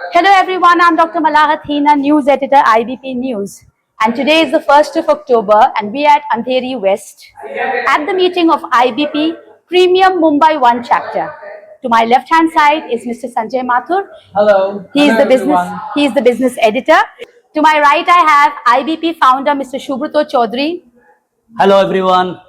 Hello everyone, I'm Dr. Malahat Hina, News Editor, IBP News. And today is the 1st of October and we are at Andheri West at the meeting of IBP Premium Mumbai 1 chapter. To my left hand side is Mr. Sanjay Mathur. Hello. He is Hello, the business editor. To my right I have IBP founder Mr. Shubhrato Chaudhary. Hello everyone.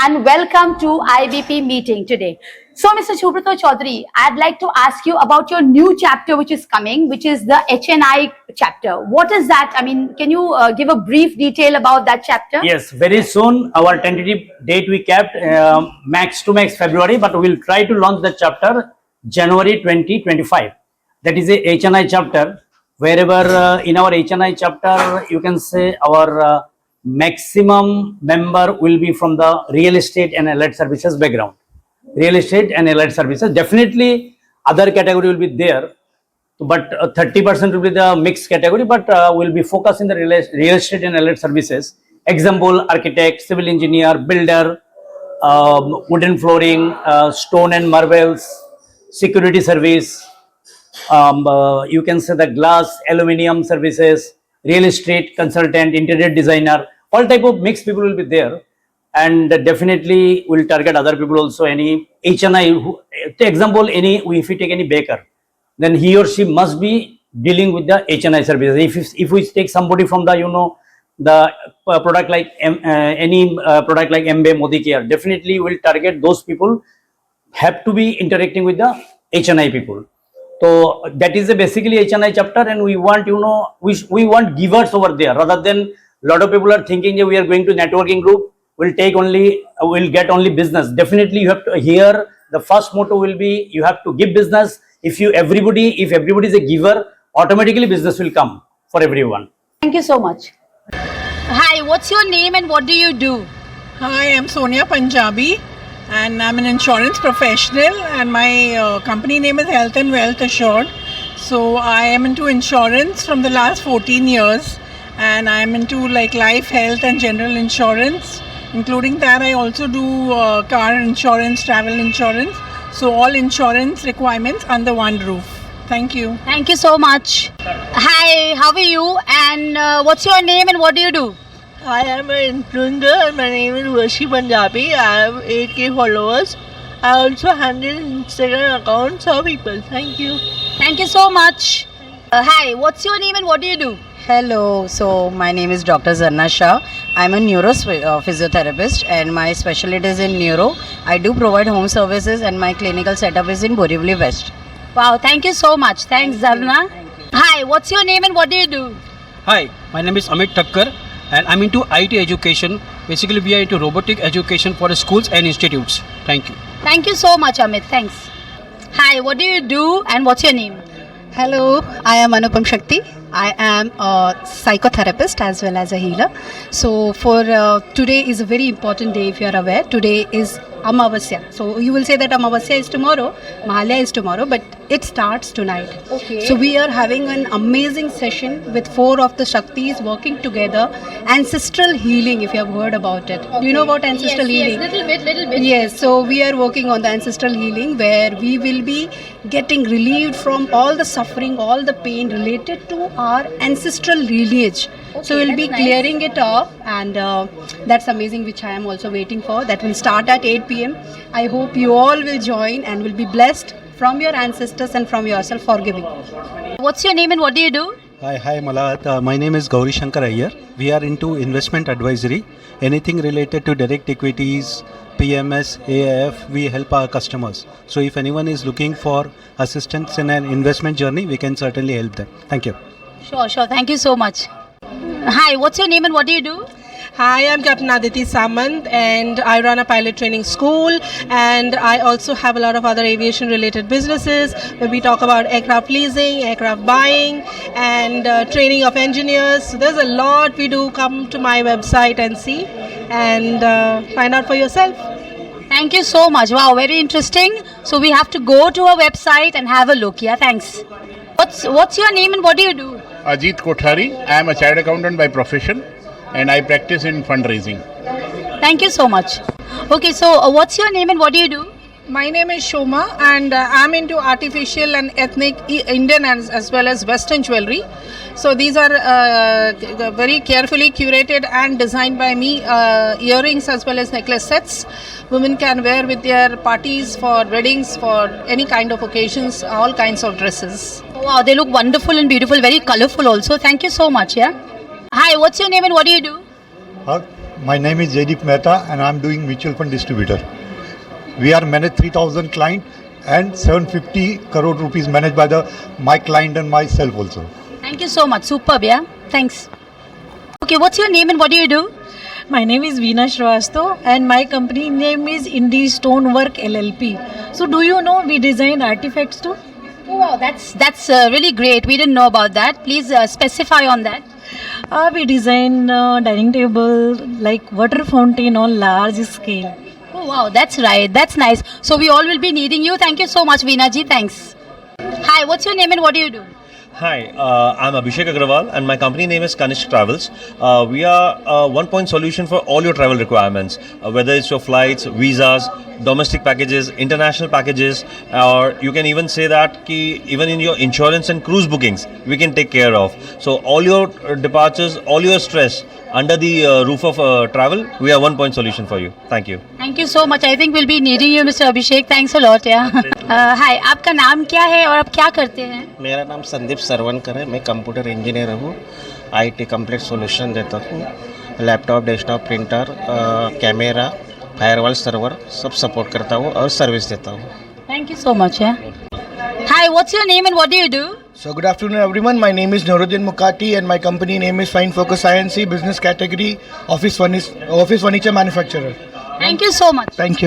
And welcome to IBP meeting today. So, Mr. Shubhrato Chaudhary, I'd like to ask you about your new chapter which is coming, which is the HNI chapter. What is that? I mean, can you give a brief detail about that chapter? Yes, very soon our tentative date we kept max February, but we'll try to launch the chapter January 2025. That is a HNI chapter. Wherever in our HNI chapter, you can say our maximum member will be from the real estate and allied services background. Real estate and allied services. Definitely other category will be there, but 30% will be the mixed category, but we'll be focusing the real estate and allied services. Example, architect, civil engineer, builder, wooden flooring, stone and marbles, security service, you can say the glass, aluminium services, real estate consultant, interior designer, all type of mixed people will be there. And definitely will target other people also. Any HNI, take example, if we take any baker, then he or she must be dealing with the HNI services. If we take somebody from the the product like any product like MBA Modicare, definitely will target those people have to be interacting with the HNI people. So that is basically HNI chapter, and we want we want givers over there rather than a lot of people are thinking that we are going to networking group. We'll get only business. Definitely you have to here the first motto will be you have to give business. If everybody is a giver, automatically business will come for everyone. Thank you so much. Hi, what's your name and what do you do? Hi, I'm Sonia Punjabi and I'm an insurance professional and my company name is Health and Wealth Assured. So I am into insurance from the last 14 years and I'm into like life, health and general insurance. Including that, I also do car insurance, travel insurance. So all insurance requirements under one roof. Thank you. Thank you so much. Hi, how are you? And what's your name and what do you do? I am an influencer. My name is Urvashi Punjabi. I have 8k followers. I also handle Instagram accounts of people. Thank you. Thank you so much. Hi, what's your name and what do you do? Hello, so my name is Dr. Zarna Shah. I'm a physiotherapist and my specialty is in neuro. I do provide home services and my clinical setup is in Borivali West. Wow, thank you so much. Thanks, Zarna. Hi, what's your name and what do you do? Hi, my name is Amit Thakkar and I'm into IT education. Basically, we are into robotic education for schools and institutes. Thank you. Thank you so much, Amit. Thanks. Hi, what do you do and what's your name? Hello, I am Anupam Shakti. I am a psychotherapist as well as a healer. So for today is a very important day if you are aware. Today is Amavasya. So you will say that Amavasya is tomorrow, Mahalaya is tomorrow, but it starts tonight. Okay. So we are having an amazing session with 4 of the Shaktis working together. Ancestral healing, if you have heard about it. Okay. Do you know about ancestral healing? Yes, little bit. Yes, so we are working on the ancestral healing where we will be getting relieved from all the suffering, all the pain related to our ancestral lineage. Okay, so we'll be that's clearing it off and that's amazing, which I am also waiting for. That will start at 8 p.m. I hope you all will join and will be blessed from your ancestors and from yourself for giving. What's your name and what do you do? Hi Malahat. My name is Gauri Shankar Iyer. We are into investment advisory. Anything related to direct equities, PMS, AIF, we help our customers. So if anyone is looking for assistance in an investment journey, we can certainly help them. Thank you. Sure. Thank you so much. Hi, what's your name and what do you do? Hi, I'm Captain Aditi Samant and I run a pilot training school and I also have a lot of other aviation related businesses where we talk about aircraft leasing, aircraft buying and training of engineers. So there's a lot we do. Come to my website and see and find out for yourself. Thank you so much. Wow, very interesting. So we have to go to our website and have a look. Yeah, thanks. What's your name and what do you do? Ajit Kothari. I am a chartered accountant by profession and I practice in fundraising. Thank you so much. Okay, so what's your name and what do you do? My name is Shoma, and I'm into artificial and ethnic Indian as well as Western jewelry. So these are very carefully curated and designed by me, earrings as well as necklace sets. Women can wear with their parties, for weddings, for any kind of occasions, all kinds of dresses. Wow, they look wonderful and beautiful, very colorful also. Thank you so much. Yeah. Hi, what's your name and what do you do? My name is Jaydeep Mehta and I am doing mutual fund distributor. We are managed 3,000 client and 750 crore rupees managed by my client and myself also. Thank you so much. Superb. Yeah. Thanks. Okay, what's your name and what do you do? My name is Veena Shrivastava and my company name is Indie Stonework LLP. So do you know we design artifacts too? Oh, wow, that's really great. We didn't know about that. Please specify on that. We design dining table like water fountain on large scale. Oh, wow, that's right. That's nice. So we all will be needing you. Thank you so much, Veena ji. Thanks. Hi, what's your name and what do you do? Hi, I'm Abhishek Agrawal and my company name is Kanishk Travels. We are a one-point solution for all your travel requirements, whether it's your flights, visas, domestic packages, international packages, or you can even say that ki even in your insurance and cruise bookings, we can take care of. So all your departures, all your stress under the roof of travel, we are one-point solution for you. Thank you. Thank you so much. I think we'll be needing you, Mr. Abhishek. Thanks a lot. Yeah. Hi, आपका नाम क्या है और आप क्या करते हैं? मेरा नाम संदीप सरवनकर है। मैं कंप्यूटर इंजीनियर हूँ। IT कंप्लीट सॉल्यूशन देता हूँ। Laptop, desktop, printer, camera, firewall, server सब सपोर्ट करता हूँ और सर्विस देता हूँ। Thank you so much. Yeah. Hi, what's your name and what do you do? So good afternoon everyone, my name is Nuruddin Mukati and my company name is Fine Focus INC, business category, office furniture manufacturer. Thank you so much. Thank you.